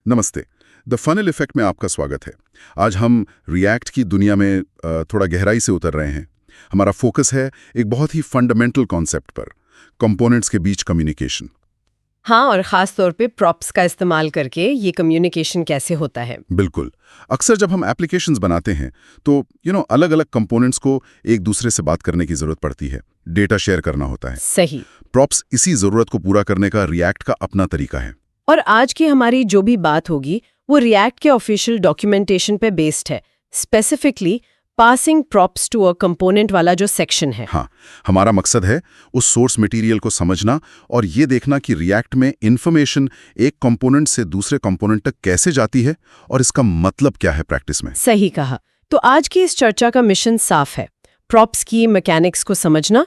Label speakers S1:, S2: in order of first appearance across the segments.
S1: नमस्ते। The funnel effect में आपका स्वागत है। आज हम रिएक्ट की दुनिया में थोड़ा गहराई से उतर रहे हैं। हमारा फोकस है एक बहुत ही फंडामेंटल कॉन्सेप्ट पर, कंपोनेंट्स के बीच कम्युनिकेशन।
S2: हाँ, और ख़ास तौर पे प्रॉप्स का इस्तेमाल करके ये कम्युनिकेशन कैसे होता है।
S1: बिल्कुल। अक्सर जब हम एप्लीकेशंस बनाते हैं तो अलग-अलग कंपोनेंट्स को एक दूसरे से बात करने की ज़रूरत पड़ती है, डेटा शेयर करना होता है।
S2: सही।
S1: प्रॉप्स इसी ज़रूरत को पूरा करने का रिएक्ट का अपना तरीका है।
S2: और आज की हमारी जो भी बात होगी वो रिएक्ट के ऑफिशियल डॉक्यूमेंटेशन पे बेस्ड है, specifically passing props to a component वाला जो सेक्शन है।
S1: हाँ, हमारा मकसद है उस सोर्स मटेरियल को समझना और ये देखना कि रिएक्ट में इंफॉर्मेशन एक कंपोनेंट से दूसरे कंपोनेंट तक कैसे जाती है और इसका मतलब क्या है प्रैक्टिस में।
S2: सही कहा। तो आज की इस चर्चा का मिशन साफ है, प्रॉप्स की मैकेनिक्स को समझना,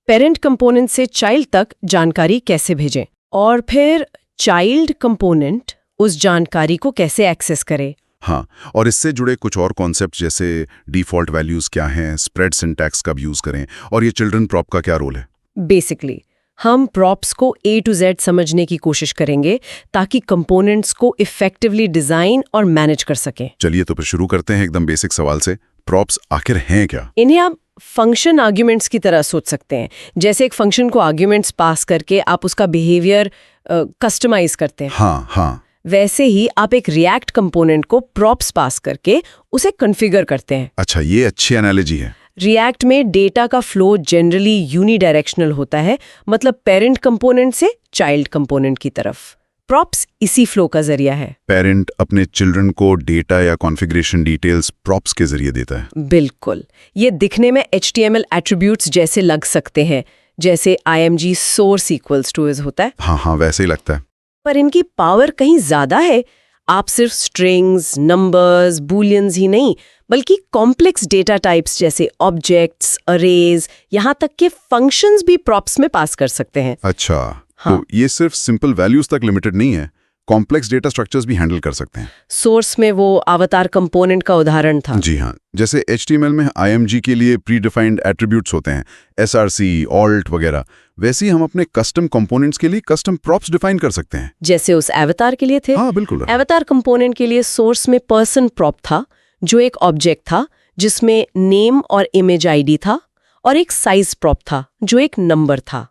S2: पेरेंट कंपोनेंट से चाइल्ड तक जानकारी कैसे भेजें, और फिर चाइल्ड कंपोनेंट उस जानकारी को कैसे एक्सेस करे।
S1: हाँ, और इससे जुड़े कुछ और कॉन्सेप्ट जैसे डिफ़ॉल्ट वैल्यूज़ क्या हैं, स्प्रेड सिंटैक्स कब यूज़ करें और ये चिल्ड्रन प्रॉप का क्या रोल है।
S2: बेसिकली हम प्रॉप्स को A to Z समझने की कोशिश करेंगे ताकि कंपोनेंट्स को इफेक्टिवली डिजाइन और मैनेज कर सकें।
S1: चलिए तो फिर शुरू करते हैं एकदम बेसिक सवाल से। प्रॉप्स आखिर हैं क्या?
S2: इन्हें आप फंक्शन आर्ग्यूमेंट्स की तरह सोच सकते हैं। जैसे एक फंक्शन को आर्ग्यूमेंट्स पास करके आप उसका बिहेवियर कस्टमाइज करते हैं।
S1: हाँ।
S2: वैसे ही आप एक रिएक्ट कंपोनेंट को प्रॉप्स पास करके उसे कॉन्फ़िगर करते हैं।
S1: अच्छा, ये अच्छी एनालॉजी है।
S2: रिएक्ट में डेटा का फ्लो जनरली यूनिडायरेक्शनल होता है, मतलब पेरेंट कंपोनेंट से चाइल्ड कंपोनेंट की तरफ। प्रॉप्स इसी फ्लो का जरिया है।
S1: पेरेंट अपने चिल्ड्रन को डेटा या कॉन्फ़िगरेशन डिटेल्स प्रॉप्स के जरिए देता है।
S2: बिल्कुल। ये दिखने में HTML एट्रीब्यूट्स जैसे लग सकते हैं, जैसे img source equals to is होता है।
S1: हाँ, वैसे ही लगता है।
S2: पर इनकी पावर कहीं ज्यादा है। आप सिर्फ स्ट्रिंग्स, नंबर्स, बूलियंस ही नहीं, बल्कि कॉम्प्लेक्स डेटा टाइप्स जैसे ऑब्जेक्ट्स, अरेज, यहाँ तक के फंक्शंस भी प्रॉप्स में पास कर सकते हैं।
S1: अच्छा,
S2: हाँ।
S1: तो ये सिर्फ सिंपल वैल्यूज तक लिमिटेड नहीं है, कॉम्प्लेक्स डेटा स्ट्रक्चर्स भी हैंडल कर सकते हैं।
S2: सोर्स में वो अवतार कंपोनेंट का उदाहरण था।
S1: जी हाँ, जैसे HTML में img के लिए प्री डिफाइंड एट्रीब्यूट्स होते हैं, src, alt वगैरह। वैसे ही हम अपने कस्टम कंपोनेंट्स के लिए कस्टम प्रॉप्स डिफाइन कर सकते हैं,
S2: जैसे उस अवतार के लिए थे।
S1: हाँ बिल्कुल।
S2: अवतार कंपोनेंट के लिए सोर्स में पर्सन प्रॉप था, जो एक ऑब्जेक्ट था जिसमें नेम और इमेज ID था, और एक साइज प्रॉप था जो एक नंबर था।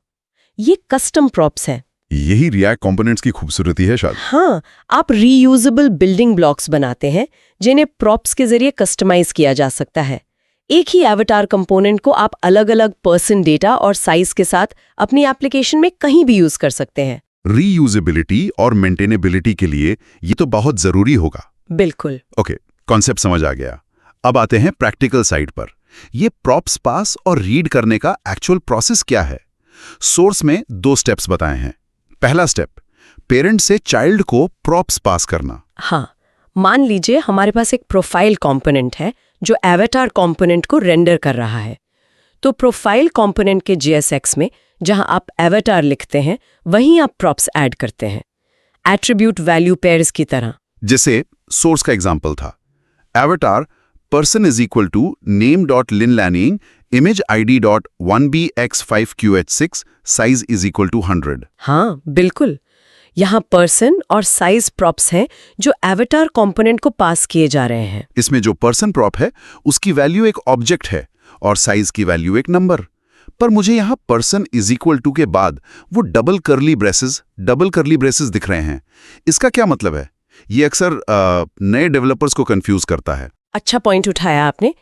S2: ये कस्टम प्रॉप्स हैं।
S1: यही रिएक्ट कंपोनेंट्स की खूबसूरती है शायद।
S2: हाँ, आप रीयूजेबल बिल्डिंग ब्लॉक्स बनाते हैं जिन्हें प्रॉप्स के जरिए कस्टमाइज किया जा सकता है। एक ही एवतार कंपोनेंट को आप अलग-अलग पर्सन डेटा और साइज के साथ अपनी एप्लीकेशन में कहीं भी यूज कर सकते हैं।
S1: रीयूजेबिलिटी और मेंटेनेबिलिटी के लिए ये तो बहुत जरूरी होगा।
S2: बिल्कुल।
S1: ओके, कॉन्सेप्ट समझ आ गया। अब आते हैं प्रैक्टिकल साइड पर। ये प्रॉप्स पास और रीड करने का एक्चुअल प्रोसेस क्या है? सोर्स में 2 स्टेप्स बताए हैं। पहला स्टेप, पेरेंट से चाइल्ड को प्रॉप्स पास करना।
S2: हाँ, मान लीजिए हमारे पास एक प्रोफाइल कंपोनेंट है जो एवतार कंपोनेंट को रेंडर कर रहा है। तो प्रोफाइल कंपोनेंट के JSX में जहां आप एवतार लिखते हैं, वहीं आप प्रॉप्स ऐड करते हैं, एट्रीब्यूट वैल्यू पेयर्स की तरह।
S1: जैसे सोर्स का एग्जांपल था, एवतार person is equal to name.linlanning image id.1bx5qh6 size is equal to 100।
S2: हाँ, बिल्कुल। यहाँ पर्सन और साइज प्रॉप्स हैं जो एवतार कंपोनेंट को पास किए जा रहे हैं।
S1: इसमें जो पर्सन प्रॉप है उसकी वैल्यू एक ऑब्जेक्ट है और साइज की वैल्यू एक नंबर। पर मुझे यहाँ पर्सन इज इक्वल टू के बाद वो डबल करली ब्रेसेस दिख रहे हैं। इसका क्या मतलब है? ये अक्सर नए डेवलपर्स को कंफ्यूज करता है।
S2: अच्छा पॉइंट उठाया आपने।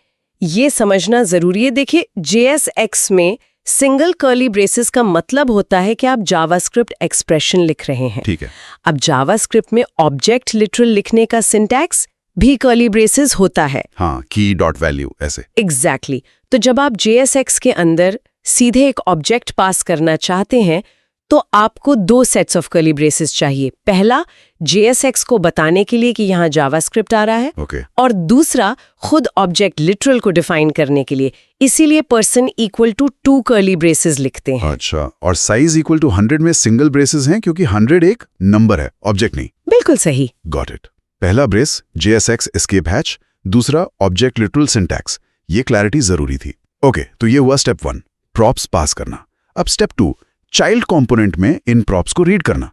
S2: ये समझना जरूरी है। देखिए, JSX में सिंगल कर्ली ब्रेसेस का मतलब होता है कि आप जावास्क्रिप्ट एक्सप्रेशन लिख रहे हैं।
S1: ठीक है।
S2: अब जावास्क्रिप्ट में ऑब्जेक्ट लिटरल लिखने का सिंटैक्स भी कर्ली ब्रेसेस होता है।
S1: हाँ, की डॉट वैल्यू ऐसे।
S2: एग्जैक्टली। तो जब आप JSX के अंदर सीधे एक ऑब्जेक्ट पास करना चाहते हैं तो आपको 2 सेट्स ऑफ कर्ली ब्रेसेस चाहिए। पहला JSX को बताने के लिए कि यहाँ जावास्क्रिप्ट आ रहा है, और दूसरा खुद ऑब्जेक्ट लिटरल को डिफाइन करने के लिए। इसीलिए person equal to 2 curly braces लिखते हैं।
S1: अच्छा, और साइज इक्वल टू 100 में सिंगल ब्रेसेस हैं क्योंकि 100 एक नंबर है, ऑब्जेक्ट नहीं।
S2: बिल्कुल सही।
S1: Got it. पहला ब्रेस JSX एस्केप हैच, दूसरा ऑब्जेक्ट लिटरल सिंटैक्स। ये क्लैरिटी जरूरी थी। ओके, तो ये हुआ स्टेप 1, प्रॉप्स पास करना। अब स्टेप 2, चाइल्ड कंपोनेंट में इन प्रॉप्स को रीड करना।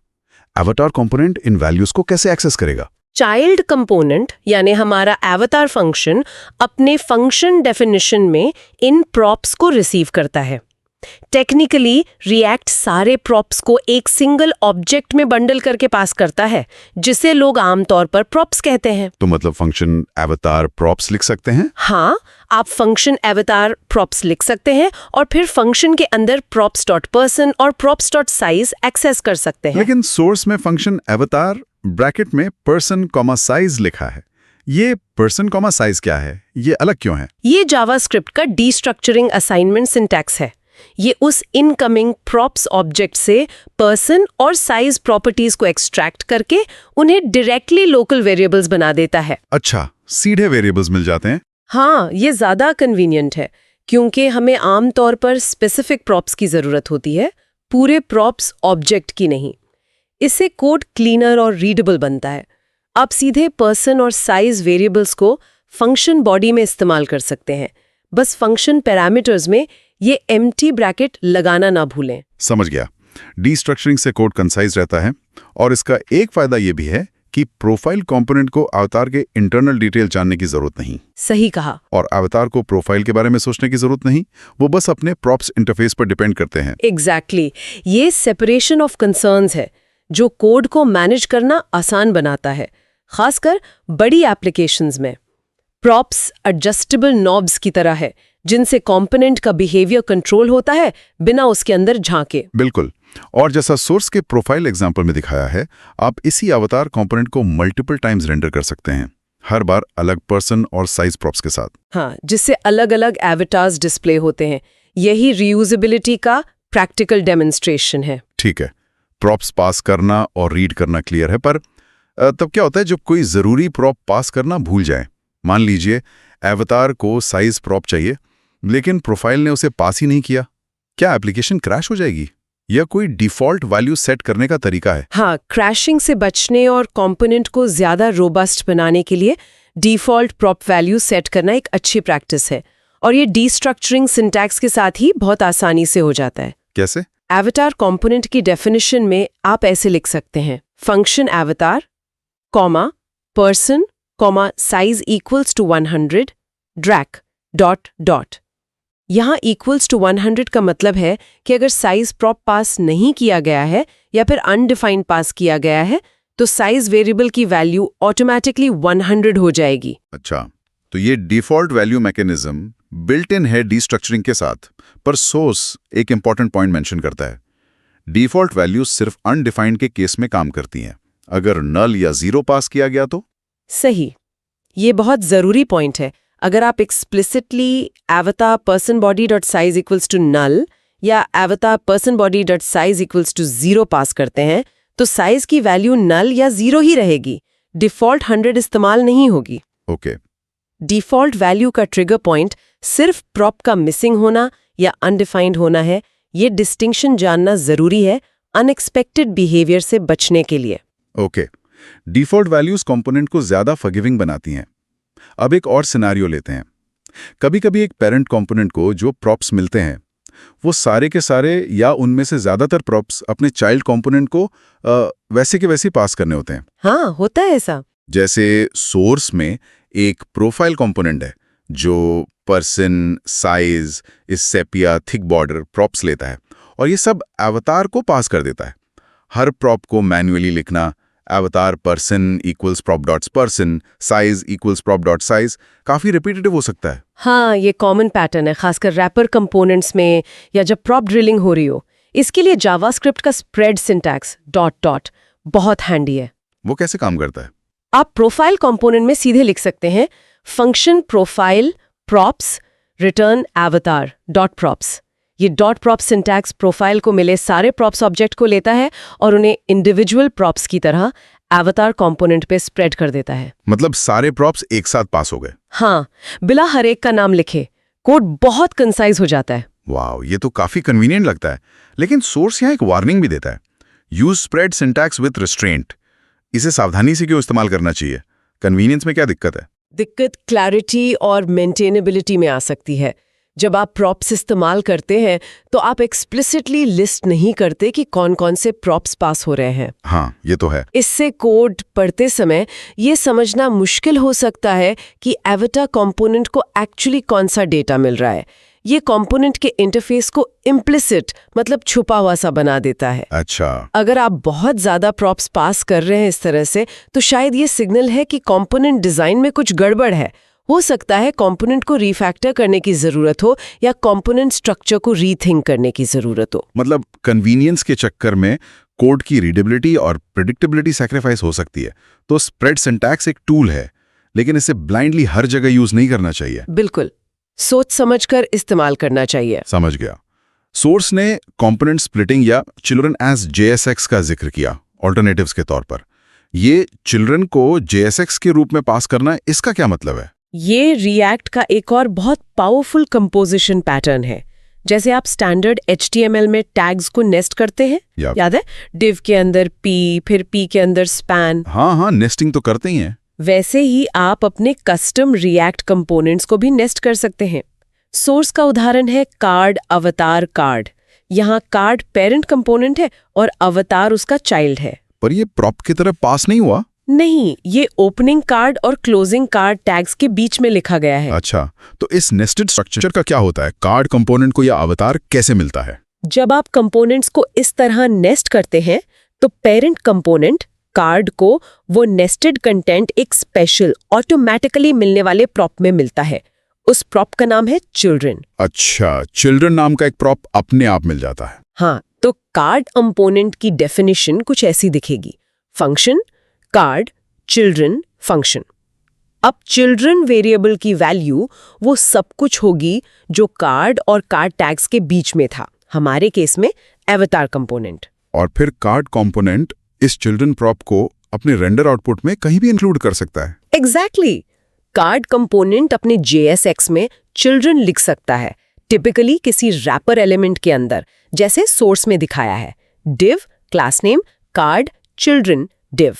S1: एवतार कंपोनेंट इन वैल्यूज को कैसे एक्सेस करेगा?
S2: चाइल्ड कंपोनेंट यानी हमारा एवतार फंक्शन अपने फंक्शन डेफिनेशन में इन प्रॉप्स को रिसीव करता है। टेक्निकली रिएक्ट सारे प्रॉप्स को एक सिंगल ऑब्जेक्ट में बंडल करके पास करता है, जिसे लोग आमतौर पर प्रॉप्स कहते हैं।
S1: तो मतलब फंक्शन एवतार प्रॉप्स लिख सकते हैं?
S2: हाँ, आप फंक्शन एवतार प्रॉप्स लिख सकते हैं और फिर फंक्शन के अंदर props.person और props.size एक्सेस कर सकते हैं।
S1: लेकिन सोर्स में फंक्शन एवतार ब्रैकेट में पर्सन कॉमा साइज लिखा है। ये पर्सन कॉमा साइज क्या है? ये अलग क्यों है?
S2: ये जावास्क्रिप्ट का डीस्ट्रक्चरिंग असाइनमेंट सिंटैक्स है। ये उस इनकमिंग प्रॉप्स ऑब्जेक्ट से पर्सन और साइज प्रॉपर्टीज को एक्सट्रैक्ट करके उन्हें डायरेक्टली लोकल वेरिएबल्स बना देता है।
S1: अच्छा, सीधे वेरिएबल्स मिल जाते हैं?
S2: हाँ, ये ज्यादा कन्वीनियंट है क्योंकि हमें आमतौर पर स्पेसिफिक प्रॉप्स की जरूरत होती है, पूरे प्रॉप्स ऑब्जेक्ट की नहीं। इससे कोड क्लीनर और रीडेबल बनता है। आप सीधे पर्सन और साइज वेरिएबल्स को फंक्शन बॉडी में इस्तेमाल कर सकते हैं। बस फंक्शन पैरामीटर्स में ये एम्प्टी ब्रैकेट लगाना ना भूलें।
S1: समझ गया। डीस्ट्रक्चरिंग से कोड कंसाइज रहता है और इसका एक फायदा ये भी है कि प्रोफाइल कंपोनेंट को अवतार के इंटरनल डिटेल जानने की जरूरत नहीं।
S2: सही कहा।
S1: और अवतार को प्रोफाइल के बारे में सोचने की जरूरत नहीं, वो बस अपने प्रॉप्स इंटरफेस पर डिपेंड करते हैं।
S2: एग्जैक्टली। ये सेपरेशन ऑफ कंसर्न्स है जो कोड को मैनेज करना आसान बनाता है, खासकर बड़ी एप्लीकेशंस में। प्रॉप्स एडजस्टेबल नॉब्स की तरह है जिनसे कंपोनेंट का बिहेवियर कंट्रोल होता है बिना उसके अंदर झांके।
S1: बिल्कुल। और जैसा सोर्स के प्रोफाइल एग्जांपल में दिखाया है, आप इसी अवतार कंपोनेंट को मल्टीपल टाइम्स रेंडर कर सकते हैं, हर बार अलग पर्सन और साइज प्रॉप्स के साथ।
S2: हाँ, जिससे अलग अलग एवटार्स डिस्प्ले होते हैं। यही रीयूजेबिलिटी का प्रैक्टिकल डेमोन्स्ट्रेशन है।
S1: ठीक है, प्रॉप्स पास करना और रीड करना क्लियर है, पर तब क्या होता है जब कोई जरूरी प्रॉप पास करना भूल जाए? मान लीजिए एवतार को साइज प्रॉप चाहिए लेकिन प्रोफाइल ने उसे पास ही नहीं किया, क्या एप्लीकेशन क्रैश हो जाएगी या कोई डिफॉल्ट वैल्यू सेट करने का तरीका है?
S2: हाँ, क्रैशिंग से बचने और कंपोनेंट को ज्यादा रोबस्ट बनाने के लिए डिफॉल्ट प्रॉप वैल्यू सेट करना एक अच्छी प्रैक्टिस है और ये डीस्ट्रक्चरिंग सिंटैक्स के साथ ही बहुत आसानी से हो जाता है।
S1: कैसे?
S2: एवतार कंपोनेंट की डेफिनेशन में आप ऐसे लिख सकते हैं, function avatar comma person comma size equals to 100 ड्रैक डॉट डॉट। यहाँ इक्वल्स टू 100 का मतलब है कि अगर साइज प्रॉप पास नहीं किया गया है या फिर अनडिफाइंड पास किया गया है तो साइज वेरिएबल की वैल्यू ऑटोमेटिकली 100 हो जाएगी।
S1: अच्छा, तो ये default value mechanism built in है डीस्ट्रक्चरिंग के साथ, पर सोर्स एक इंपॉर्टेंट पॉइंट मेंशन करता है। डिफॉल्ट वैल्यू सिर्फ अनडिफाइंड के केस में काम करती हैं। अगर नल या जीरो पास किया गया तो?
S2: सही, ये बहुत जरूरी पॉइंट है। अगर आप explicitly avatar person body dot size equals to null या avatar person body dot size equals to 0 पास करते हैं तो साइज की वैल्यू नल या 0 ही रहेगी, डिफॉल्ट 100 इस्तेमाल नहीं होगी।
S1: ओके।
S2: डिफॉल्ट वैल्यू का ट्रिगर पॉइंट सिर्फ प्रॉप का मिसिंग होना या अनडिफाइंड होना है। ये डिस्टिंक्शन जानना जरूरी है अनएक्सपेक्टेड बिहेवियर से बचने के लिए।
S1: ओके, डिफॉल्ट वैल्यूज कंपोनेंट को ज्यादा फॉरगिविंग बनाती हैं। अब एक और सिनेरियो लेते हैं। कभी-कभी एक पेरेंट कंपोनेंट को जो प्रॉप्स मिलते हैं वो सारे के सारे या उनमें से ज्यादातर प्रॉप्स अपने चाइल्ड कंपोनेंट को वैसे के वैसे पास करने होते हैं।
S2: हाँ, होता है ऐसा।
S1: जैसे सोर्स में एक प्रोफाइल कंपोनेंट है जो पर्सन, साइज, इस सेपिया, थिक बॉर्डर प्रॉप्स लेता है और ये सब अवतार को पास कर देता है। हर प्रॉप को मैन्युअली लिखना, अवतार person equals prop dots person, size equals prop dot size, काफी रिपीटेटिव हो सकता है।
S2: हाँ, ये कॉमन पैटर्न है, खासकर रैपर कंपोनेंट्स में या जब प्रॉप ड्रिलिंग हो रही हो। इसके लिए जावास्क्रिप्ट का स्प्रेड सिंटैक्स डॉट डॉट बहुत हैंडी है।
S1: वो कैसे काम करता है?
S2: आप प्रोफाइल कंपोनेंट में सीधे लिख सकते हैं function profile props return एवतार dot props. ये डॉट प्रॉप सिंटैक्स प्रोफाइल को मिले सारे प्रॉप्स ऑब्जेक्ट को लेता है और उन्हें इंडिविजुअल प्रॉप्स की तरह एवतार कंपोनेंट पे स्प्रेड कर देता है।
S1: मतलब सारे प्रॉप्स एक साथ पास हो गए?
S2: हाँ, बिना हर एक का नाम लिखे कोड बहुत कंसाइज हो जाता है।
S1: वाह, ये तो काफी कन्वीनियंट लगता है। लेकिन सोर्स यहाँ एक वार्निंग भी देता है, use spread syntax with restraint. इसे सावधानी से क्यों इस्तेमाल करना चाहिए? कन्वीनियंस में क्या दिक्कत है?
S2: दिक्कत क्लैरिटी और मेंटेनेबिलिटी में आ सकती है। जब आप प्रॉप्स इस्तेमाल करते हैं तो आप एक्सप्लिसिटली लिस्ट नहीं करते कि कौन कौन से प्रॉप्स पास हो रहे हैं।
S1: हाँ, ये तो है।
S2: इससे कोड पढ़ते समय ये समझना मुश्किल हो सकता है कि एवेटार कंपोनेंट को एक्चुअली कौन सा डेटा मिल रहा है। ये कंपोनेंट के इंटरफेस को इम्प्लिसिट मतलब छुपा हुआ सा बना देता है।
S1: अच्छा।
S2: अगर आप बहुत ज्यादा प्रॉप्स पास कर रहे हैं इस तरह से तो शायद ये सिग्नल है कि कंपोनेंट डिजाइन में कुछ गड़बड़ है। हो सकता है कंपोनेंट को रीफैक्टर करने की जरूरत हो या कंपोनेंट स्ट्रक्चर को रीथिंक करने की जरूरत हो।
S1: मतलब कन्वीनियंस के चक्कर में कोड की रीडेबिलिटी और प्रेडिक्टेबिलिटी सैक्रिफाइस हो सकती है। तो स्प्रेड सिंटैक्स एक टूल है, लेकिन इसे ब्लाइंडली हर जगह यूज नहीं करना चाहिए।
S2: बिल्कुल, सोच समझकर इस्तेमाल करना चाहिए।
S1: समझ गया। सोर्स ने कंपोनेंट स्प्लिटिंग या चिल्ड्रन एज JSX का जिक्र किया ऑल्टरनेटिव्स के तौर पर। ये चिल्ड्रन को JSX के रूप में पास करना, इसका क्या मतलब है?
S2: ये रिएक्ट का एक और बहुत पावरफुल कंपोजिशन पैटर्न है। जैसे आप स्टैंडर्ड HTML में टैग्स को नेस्ट करते हैं, याद है? div के अंदर p, फिर p के अंदर span।
S1: हाँ, नेस्टिंग तो करते ही हैं।
S2: वैसे ही आप अपने कस्टम रिएक्ट कंपोनेंट्स को भी नेस्ट कर सकते हैं। सोर्स का उदाहरण है कार्ड अवतार कार्ड। यहाँ कार्ड पेरेंट कंपोनेंट है और अवतार उसका चाइल्ड है।
S1: पर ये प्रॉप की तरह पास नहीं हुआ?
S2: नहीं, ये ओपनिंग कार्ड और क्लोजिंग कार्ड टैग्स के बीच में लिखा गया है।
S1: अच्छा, तो इस नेस्टेड स्ट्रक्चर का क्या होता है? कार्ड कंपोनेंट को या अवतार कैसे मिलता है?
S2: जब आप कंपोनेंट्स को इस तरह नेस्ट करते हैं तो पेरेंट कंपोनेंट कार्ड को वो नेस्टेड कंटेंट एक स्पेशल ऑटोमेटिकली मिलने वाले प्रॉप में मिलता है। उस प्रॉप का नाम है चिल्ड्रन।
S1: अच्छा, चिल्ड्रन नाम का एक प्रॉप अपने आप मिल जाता है।
S2: हाँ, तो कार्ड कंपोनेंट की डेफिनेशन कुछ ऐसी दिखेगी। Function card children function. अब चिल्ड्रन वेरिएबल की वैल्यू वो सब कुछ होगी जो कार्ड और कार्ड टैग्स के बीच में था, हमारे केस में एवतार कंपोनेंट।
S1: और फिर कार्ड कंपोनेंट इस चिल्ड्रन प्रॉप को अपने रेंडर आउटपुट में कहीं भी इंक्लूड कर सकता है।
S2: एग्जैक्टली। कार्ड कंपोनेंट अपने JSX में चिल्ड्रन लिख सकता है, टिपिकली किसी रैपर एलिमेंट के अंदर, जैसे सोर्स में दिखाया है। div class name card children div।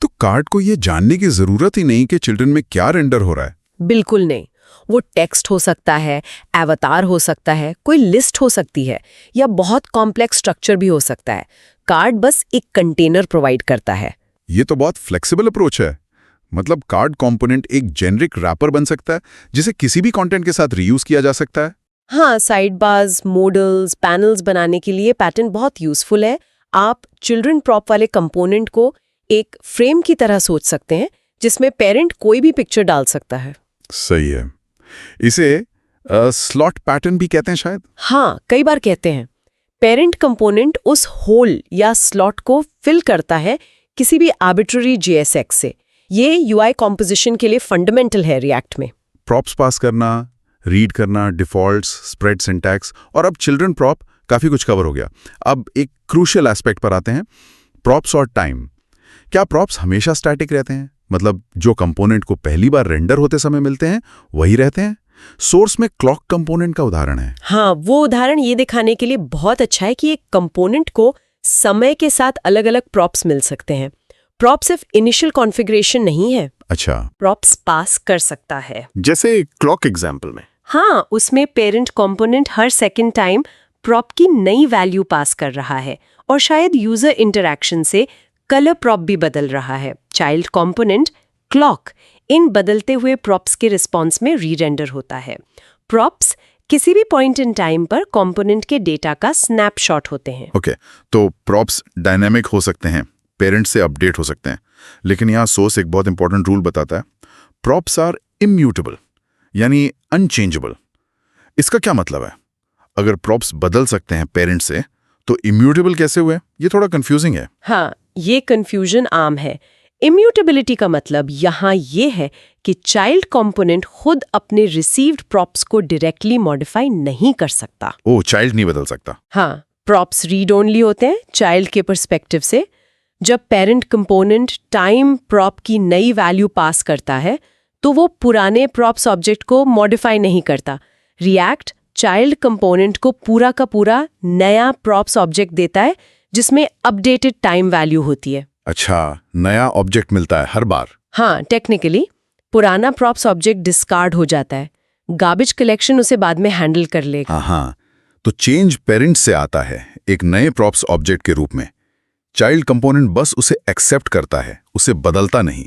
S1: तो कार्ड को ये जानने की जरूरत ही नहीं कि चिल्ड्रन में क्या रेंडर हो रहा है।
S2: बिल्कुल नहीं। वो टेक्स्ट हो सकता है, एवतार हो सकता है, कोई लिस्ट हो सकती है, या बहुत कॉम्प्लेक्स स्ट्रक्चर भी हो सकता है। कार्ड बस एक कंटेनर प्रोवाइड करता है।
S1: ये तो बहुत फ्लेक्सिबल अप्रोच है। मतलब कार्ड कंपोनेंट एक जेनरिक रैपर बन सकता है जिसे किसी भी कंटेंट के साथ रीयूज किया जा सकता है।
S2: हाँ, साइड बार्स, मॉडल्स, पैनल्स बनाने के लिए पैटर्न बहुत यूजफुल है। आप चिल्ड्रन प्रॉप वाले कंपोनेंट को एक फ्रेम की तरह सोच सकते हैं जिसमें पेरेंट कोई भी पिक्चर डाल सकता है।
S1: सही है। इसे स्लॉट पैटर्न भी कहते हैं शायद।
S2: हाँ, कई बार कहते हैं। पेरेंट कंपोनेंट उस होल या स्लॉट को फिल करता है किसी भी आर्बिट्ररी JSX से। ये UI कॉम्पोजिशन के लिए फंडामेंटल है रिएक्ट में।
S1: प्रॉप्स पास करना, रीड करना, डिफॉल्ट्स, स्प्रेड सिंटैक्स और अब चिल्ड्रन प्रॉप, काफी कुछ कवर हो गया। अब एक क्रूशियल एस्पेक्ट पर आते हैं, प्रॉप्स और टाइम। क्या प्रॉप्स हमेशा स्टैटिक रहते हैं? मतलब जो कंपोनेंट को पहली बार रेंडर होते समय मिलते हैं वही रहते हैं? सोर्स में क्लॉक कंपोनेंट का उदाहरण है।
S2: हाँ, वो उदाहरण ये दिखाने के लिए बहुत अच्छा है कि एक कंपोनेंट को समय के साथ अलग अलग प्रॉप्स मिल सकते हैं। प्रॉप सिर्फ इनिशियल कॉन्फ़िगरेशन नहीं है।
S1: अच्छा,
S2: प्रॉप्स पास कर सकता है,
S1: जैसे क्लॉक एग्जाम्पल में।
S2: हाँ, उसमें पेरेंट कंपोनेंट हर सेकंड टाइम प्रॉप की नई वैल्यू पास कर रहा है और शायद यूजर इंटरैक्शन से कलर प्रॉप भी बदल रहा है। चाइल्ड कंपोनेंट क्लॉक इन बदलते हुए प्रॉप्स के रिस्पॉन्स में रीरेंडर होता है। प्रॉप्स किसी भी पॉइंट इन टाइम पर कंपोनेंट के डेटा का स्नैपशॉट होते हैं।
S1: ओके, तो प्रॉप्स डायनेमिक हो सकते हैं, पेरेंट से अपडेट हो सकते हैं, लेकिन यहाँ सोर्स एक बहुत इंपॉर्टेंट रूल बताता है, प्रॉप्स आर इम्यूटेबल, यानी अनचेंजेबल। इसका क्या मतलब है? अगर प्रॉप्स बदल सकते हैं पेरेंट से, तो इम्यूटेबल कैसे हुए? ये थोड़ा कंफ्यूजिंग है।
S2: हाँ, ये कंफ्यूजन आम है। इम्यूटेबिलिटी का मतलब यहाँ ये है कि चाइल्ड कंपोनेंट खुद अपने रिसीव्ड प्रॉप्स को डायरेक्टली मॉडिफाई नहीं कर सकता।
S1: ओ, चाइल्ड नहीं बदल सकता।
S2: हाँ, प्रॉप्स रीड ओनली होते हैं चाइल्ड के पर्सपेक्टिव से। जब पेरेंट कंपोनेंट टाइम प्रॉप की नई वैल्यू पास करता है तो वो पुराने प्रॉप्स ऑब्जेक्ट को मॉडिफाई नहीं करता। रिएक्ट चाइल्ड कंपोनेंट को पूरा का पूरा नया प्रॉप्स ऑब्जेक्ट देता है जिसमें अपडेटेड टाइम वैल्यू होती है।
S1: अच्छा, नया ऑब्जेक्ट मिलता है हर बार।
S2: हाँ, टेक्निकली पुराना प्रॉप्स ऑब्जेक्ट डिस्कार्ड हो जाता है। गार्बेज कलेक्शन उसे बाद में हैंडल कर लेगा।
S1: हाँ, तो चेंज पेरेंट से आता है एक नए प्रॉप्स ऑब्जेक्ट के रूप में। चाइल्ड कंपोनेंट बस उसे एक्सेप्ट करता है, उसे बदलता नहीं।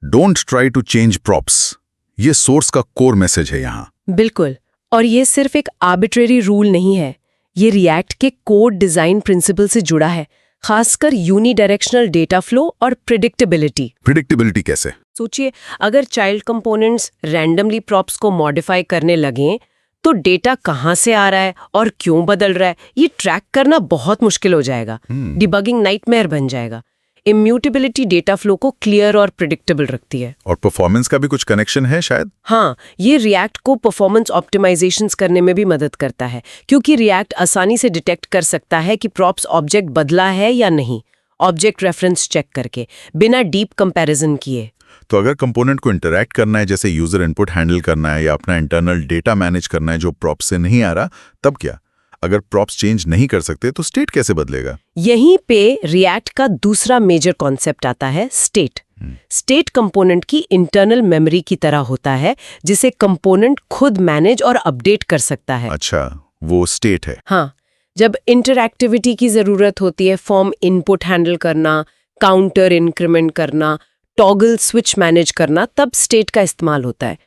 S1: Don't try to change props, ये सोर्स का कोर मैसेज है यहाँ।
S2: बिल्कुल, और ये सिर्फ एक आर्बिट्रेरी रूल नहीं है, ये रिएक्ट के कोड डिजाइन प्रिंसिपल से जुड़ा है, खासकर यूनिडायरेक्शनल डेटा फ्लो और प्रिडिक्टेबिलिटी।
S1: प्रिडिक्टेबिलिटी कैसे?
S2: सोचिए, अगर चाइल्ड कंपोनेंट्स रैंडमली प्रॉप्स को मॉडिफाई करने लगें तो डेटा कहाँ से आ रहा है और क्यों बदल रहा है ये ट्रैक करना बहुत मुश्किल हो जाएगा। डिबगिंग नाइटमेयर बन जाएगा। इम्यूटेबिलिटी डेटा फ्लो को क्लियर और प्रिडिक्टेबल रखती है।
S1: और परफॉर्मेंस का भी कुछ कनेक्शन है शायद?
S2: हाँ, ये रिएक्ट को परफॉर्मेंस ऑप्टिमाइजेशंस करने में भी मदद करता है, क्योंकि रिएक्ट आसानी से डिटेक्ट कर सकता है कि प्रॉप्स ऑब्जेक्ट बदला है या नहीं, ऑब्जेक्ट रेफरेंस चेक करके, बिना डीप कंपैरिजन किए।
S1: तो अगर कंपोनेंट को इंटरैक्ट करना है, जैसे यूजर इनपुट हैंडल करना है या अपना इंटरनल डेटा मैनेज करना है जो प्रॉप्स से नहीं आ रहा, तब क्या? अगर प्रॉप्स चेंज नहीं कर सकते तो स्टेट कैसे बदलेगा?
S2: यहीं पे रिएक्ट का दूसरा मेजर कॉन्सेप्ट आता है, स्टेट। स्टेट कंपोनेंट की इंटरनल मेमोरी की तरह होता है, जिसे कंपोनेंट खुद मैनेज और अपडेट कर सकता है।
S1: अच्छा, वो स्टेट है।
S2: हाँ, जब इंटरएक्टिविटी की जरूरत होती है, फॉर्म इनपुट हैंडल करना, काउंटर इंक्रीमेंट करना, टॉगल स्विच मैनेज करना, तब स्टेट का इस्तेमाल होता है।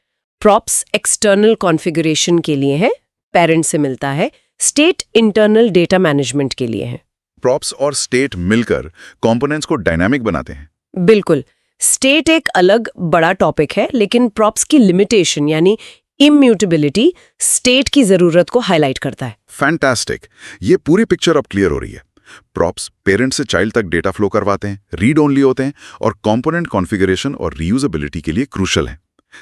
S2: प्रॉप्स एक्सटर्नल कॉन्फ़िगरेशन के लिए है, पेरेंट से मिलता है। स्टेट इंटरनल डेटा मैनेजमेंट के लिए है।
S1: प्रॉप्स और स्टेट मिलकर कंपोनेंट्स को डायनामिक बनाते हैं।
S2: बिल्कुल, स्टेट एक अलग बड़ा टॉपिक है, लेकिन प्रॉप्स की लिमिटेशन यानी इम्यूटेबिलिटी स्टेट की जरूरत को हाईलाइट करता है।
S1: फैंटास्टिक, ये पूरी पिक्चर अब क्लियर हो रही है। प्रॉप्स पेरेंट से चाइल्ड तक डेटा फ्लो करवाते हैं, रीड ओनली होते हैं और कंपोनेंट कॉन्फ़िगरेशन और रीयूजेबिलिटी के लिए क्रूशल हैं।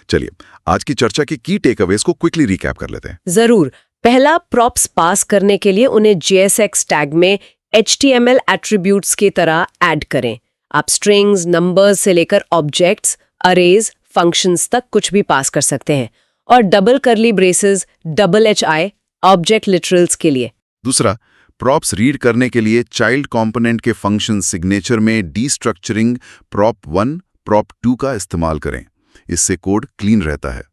S1: चलिए, आज की चर्चा के की टेकअवेज को क्विकली रिकैप कर लेते हैं।
S2: जरूर। पहला, प्रॉप्स पास करने के लिए उन्हें JSX टैग में HTML एट्रीब्यूट्स की तरह ऐड करें। आप स्ट्रिंग्स, नंबर्स से लेकर ऑब्जेक्ट्स, अरेज, फंक्शंस तक कुछ भी पास कर सकते हैं। और डबल करली ब्रेसेस, HI ऑब्जेक्ट लिटरल्स के लिए।
S1: दूसरा, प्रॉप्स रीड करने के लिए चाइल्ड कंपोनेंट के फंक्शन सिग्नेचर में डीस्ट्रक्चरिंग prop1, prop2 का इस्तेमाल करें। इससे कोड क्लीन रहता है।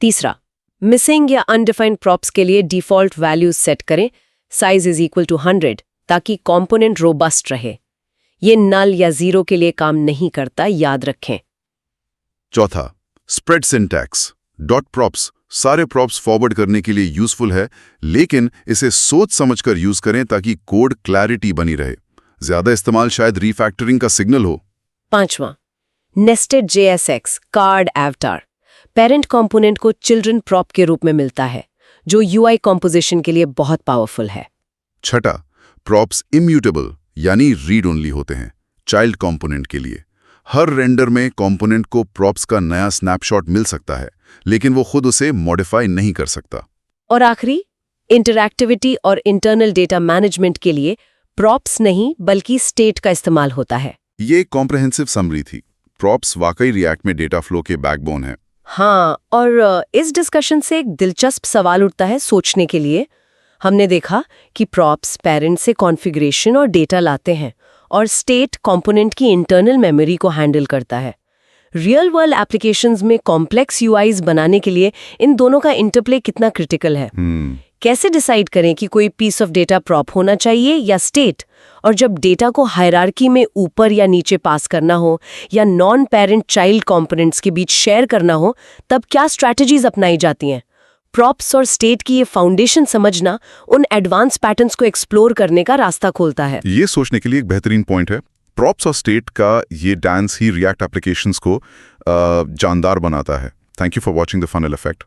S2: तीसरा, मिसिंग या अनडिफाइंड प्रॉप्स के लिए डिफॉल्ट वैल्यूज सेट करें, साइज इज इक्वल टू 100, ताकि कंपोनेंट रोबस्ट रहे। ये नल या जीरो के लिए काम नहीं करता, याद रखें।
S1: चौथा, स्प्रेड सिंटैक्स। डॉट प्रॉप्स सारे प्रॉप्स फॉरवर्ड करने के लिए यूजफुल है, लेकिन इसे सोच समझकर यूज करें ताकि कोड क्लैरिटी बनी रहे। ज्यादा इस्तेमाल शायद रीफैक्टरिंग का सिग्नल हो।
S2: पांचवा, nested JSX card avatar parent component को चिल्ड्रन प्रॉप के रूप में मिलता है, जो UI कंपोजिशन के लिए बहुत पावरफुल है।
S1: छठा, प्रॉप्स इम्यूटेबल यानी रीड ओनली होते हैं चाइल्ड कंपोनेंट के लिए। हर रेंडर में कंपोनेंट को प्रॉप्स का नया स्नैपशॉट मिल सकता है, लेकिन वो खुद उसे मॉडिफाई नहीं कर सकता।
S2: और आखिरी, इंटरएक्टिविटी और इंटरनल डेटा मैनेजमेंट के लिए प्रॉप्स नहीं बल्कि स्टेट का इस्तेमाल होता है।
S1: ये कॉम्प्रहेंसिव समरी थी। प्रॉप्स वाकई रिएक्ट में डेटा फ्लो के बैकबोन है।
S2: हाँ, और इस डिस्कशन से एक दिलचस्प सवाल उठता है सोचने के लिए। हमने देखा कि प्रॉप्स पेरेंट से कॉन्फ़िगरेशन और डेटा लाते हैं और स्टेट कंपोनेंट की इंटरनल मेमोरी को हैंडल करता है। रियल वर्ल्ड एप्लीकेशंस में कॉम्प्लेक्स UIs बनाने के लिए इन दोनों का इंटरप्ले कितना क्रिटिकल है। कैसे डिसाइड करें कि कोई पीस ऑफ डेटा प्रॉप होना चाहिए या स्टेट? और जब डेटा को हायरार्की में ऊपर या नीचे पास करना हो या नॉन पेरेंट चाइल्ड कंपोनेंट्स के बीच शेयर करना हो, तब क्या स्ट्रैटेजीज अपनाई जाती हैं? प्रॉप्स और स्टेट की ये फाउंडेशन समझना उन एडवांस पैटर्न्स को एक्सप्लोर करने का रास्ता खोलता है।
S1: ये सोचने के लिए एक बेहतरीन पॉइंट है। प्रॉप्स और स्टेट का ये डांस ही रिएक्ट एप्लीकेशंस को जानदार बनाता है। Thank you for watching the funnel effect.